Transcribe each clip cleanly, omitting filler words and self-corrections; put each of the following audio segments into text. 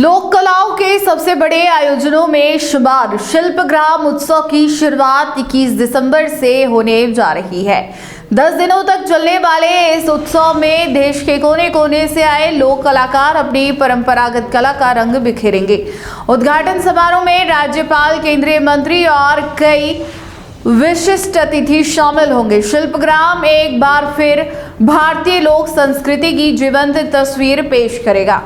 लोक कलाओं के सबसे बड़े आयोजनों में शुमार शिल्पग्राम उत्सव की शुरुआत 21 दिसंबर से होने जा रही है। 10 दिनों तक चलने वाले इस उत्सव में देश के कोने कोने से आए लोक कलाकार अपनी परंपरागत कला का रंग बिखेरेंगे। उद्घाटन समारोह में राज्यपाल, केंद्रीय मंत्री और कई विशिष्ट अतिथि शामिल होंगे। शिल्पग्राम एक बार फिर भारतीय लोक संस्कृति की जीवंत तस्वीर पेश करेगा।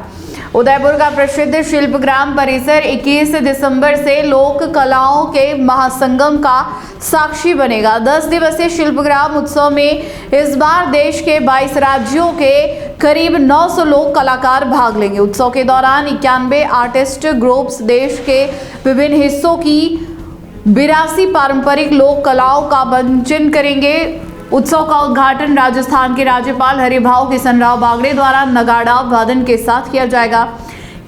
उदयपुर का प्रसिद्ध शिल्पग्राम परिसर 21 दिसंबर से लोक कलाओं के महासंगम का साक्षी बनेगा। 10 दिवसीय शिल्पग्राम उत्सव में इस बार देश के 22 राज्यों के करीब 900 लोक कलाकार भाग लेंगे। उत्सव के दौरान 91 आर्टिस्ट ग्रुप्स देश के विभिन्न हिस्सों की 82 पारंपरिक लोक कलाओं का मंचन करेंगे। उत्सव का उद्घाटन राजस्थान के राज्यपाल हरिभाऊ किशन राव बागड़े द्वारा नगाड़ा वादन के साथ किया जाएगा।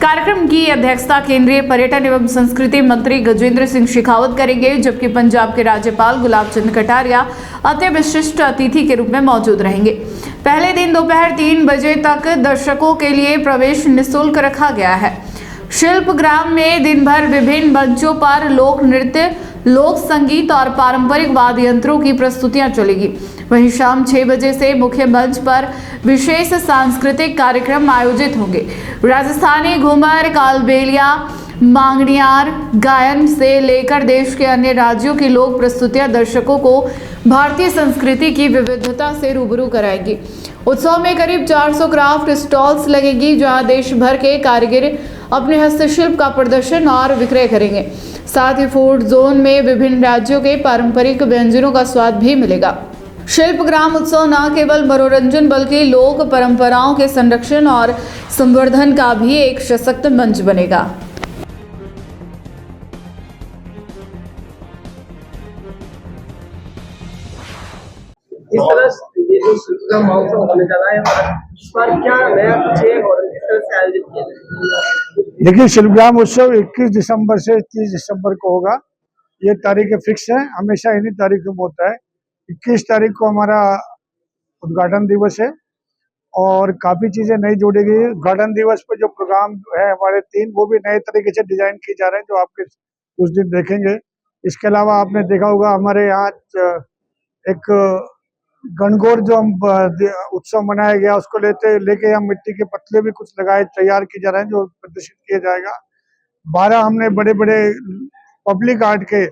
कार्यक्रम की अध्यक्षता केंद्रीय पर्यटन एवं संस्कृति मंत्री गजेंद्र सिंह शेखावत करेंगे, जबकि पंजाब के राज्यपाल गुलाब चंद कटारिया अति विशिष्ट अतिथि के रूप में मौजूद रहेंगे। पहले दिन दोपहर 3 बजे तक दर्शकों के लिए प्रवेश निःशुल्क रखा गया है। शिल्पग्राम में दिन भर विभिन्न मंचों पर लोक नृत्य, लोक संगीत और पारंपरिक वाद्य यंत्रों की प्रस्तुतियां चलेगी। वहीं शाम 6 बजे से मुख्य मंच पर विशेष सांस्कृतिक कार्यक्रम आयोजित होंगे। राजस्थानी घूमर, कालबेलिया, मांगनियार गायन से लेकर देश के अन्य राज्यों की लोक प्रस्तुतियां दर्शकों को भारतीय संस्कृति की विविधता से रूबरू कराएगी। उत्सव में करीब 400 क्राफ्ट स्टॉल्स लगेगी, जहां देश भर के कारीगर अपने हस्तशिल्प का प्रदर्शन और विक्रय करेंगे। साथ ही फूड जोन में विभिन्न राज्यों के पारंपरिक व्यंजनों का स्वाद भी मिलेगा। शिल्पग्राम उत्सव न केवल मनोरंजन बल्कि लोक परंपराओं के संरक्षण और संवर्धन का भी एक सशक्त मंच बनेगा। इस तरह ये जो शिल्पग्राम महोत्सव होने जा रहा है, इस बार क्या नया कुछ है और किस तरह से आयोजित किया जाएगा? देखिए, शिल्पग्राम उत्सव 21 दिसंबर से 30 दिसंबर को होगा। ये तारीखें फिक्स है, हमेशा इन्हीं तारीखों में होता है। 21 तारीख को हमारा उद्घाटन दिवस है और काफी चीजें नई जोड़ी गई है। उद्घाटन दिवस पे जो प्रोग्राम है हमारे 3, वो भी नए तरीके से डिजाइन किए जा रहे हैं, जो आपके उस दिन देखेंगे। इसके अलावा आपने देखा होगा हमारे यहाँ एक गणगौर जो हम उत्सव मनाया गया, उसको लेके हम मिट्टी के पतले भी कुछ लगाए तैयार किए जा रहे हैं, जो प्रदर्शित किया जाएगा। 12 हमने बड़े बड़े पब्लिक आर्ट के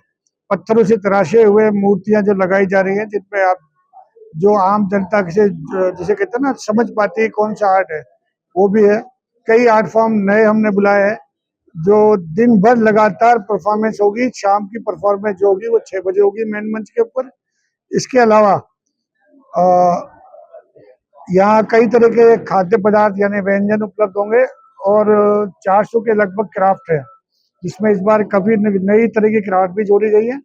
पत्थरों से तराशे हुए मूर्तियां जो लगाई जा रही हैं, जिनपे आप जो आम जनता से जिसे कहते हैं ना समझ पाती है कौन सा आर्ट है, वो भी है। कई आर्ट फॉर्म नए हमने बुलाए हैं, जो दिन भर लगातार परफॉर्मेंस होगी। शाम की परफॉर्मेंस जो होगी वो 6 बजे होगी मेन मंच के ऊपर। इसके अलावा यहाँ कई तरह के खाद्य पदार्थ यानी व्यंजन उपलब्ध होंगे और 400 के लगभग क्राफ्ट है, जिसमें इस बार काफी नई तरह की क्राफ्ट भी जोड़ी गई है।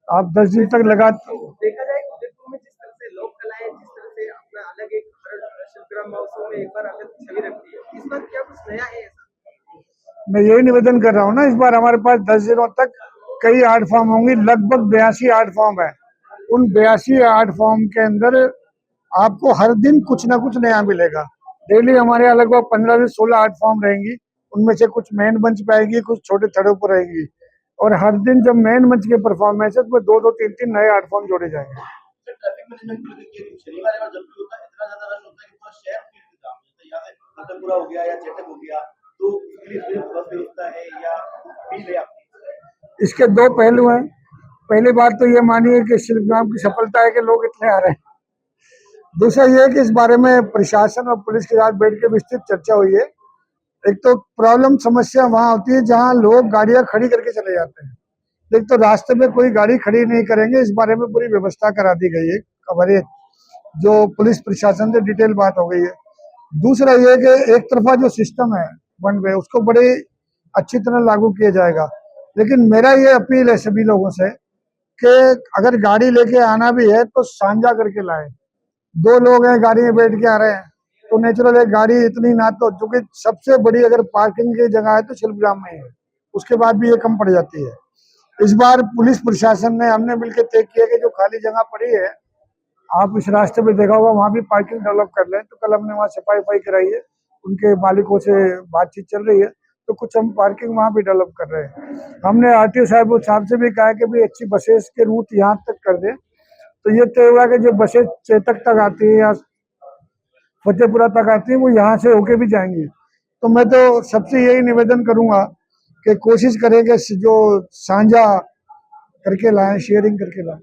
आप 10 दिन तक देखा जाए उदयपुर में जिस तरह से लोक कलाएं, जिस तरह से अपना अलग एक शिल्पग्राम महोत्सव में एक बार अलग छवि रखती है, इस बार क्या कुछ नया है ऐसा? मैं यही निवेदन कर रहा हूँ ना, इस बार हमारे पास 10 दिनों तक कई आर्ट फॉर्म होंगी। लगभग 82 आर्ट फॉर्म है। उन 82 आर्ट फॉर्म के अंदर आपको हर दिन कुछ ना कुछ नया मिलेगा। डेली हमारे यहाँ लगभग 15 से 16 आर्ट फॉर्म रहेंगी। उनमें से कुछ मेन मंच पे आएगी, कुछ छोटे थड़ों पर रहेंगी। और हर दिन जब मेन मंच के परफॉर्मेंस है तो 2-2, 3-3 नए आर्ट फॉर्म जोड़े जाएंगे। इसके 2 पहलू हैं। पहली बात तो ये मानिए कि शिल्पग्राम की सफलता है कि लोग इतने आ रहे हैं। दूसरा ये है कि इस बारे में प्रशासन और पुलिस के साथ बैठ के विस्तृत चर्चा हुई है। एक तो प्रॉब्लम समस्या वहां होती है जहां लोग गाड़ियां खड़ी करके चले जाते हैं। एक तो रास्ते में कोई गाड़ी खड़ी नहीं करेंगे, इस बारे में पूरी व्यवस्था करा दी गई है। हमारे जो पुलिस प्रशासन से डिटेल बात हो गई है। दूसरा ये कि एक तरफा जो सिस्टम है वन वे, उसको बड़ी अच्छी तरह लागू किया जाएगा। लेकिन मेरा ये अपील है सभी लोगों से कि अगर गाड़ी लेके आना भी है तो साझा करके लाए। 2 लोग हैं गाड़ी में बैठ के आ रहे हैं तो नेचुरल है गाड़ी इतनी ना, तो चूंकि सबसे बड़ी अगर पार्किंग की जगह है तो शिल्पग्राम में ही है, उसके बाद भी ये कम पड़ जाती है। इस बार पुलिस प्रशासन ने हमने मिलकर तय किया कि जो खाली जगह पड़ी है, आप इस रास्ते पे देखा होगा वहां भी पार्किंग डेवलप कर लें। तो कल हमने वहां सफाई कराई है, उनके मालिकों से बातचीत चल रही है। तो कुछ हम पार्किंग वहाँ भी डेवलप कर रहे हैं। हमने आरटीओ साहब से भी कहा कि भाई अच्छी बसेस के रूट यहाँ तक कर दे, तो ये तय हुआ कि जो बसेस चेतक तक आती है या फतेहपुरा तक आती है वो यहाँ से होके भी जाएंगी। तो मैं तो सबसे यही निवेदन करूंगा कि कोशिश करें कि जो साझा करके लाएं, शेयरिंग करके लाएं।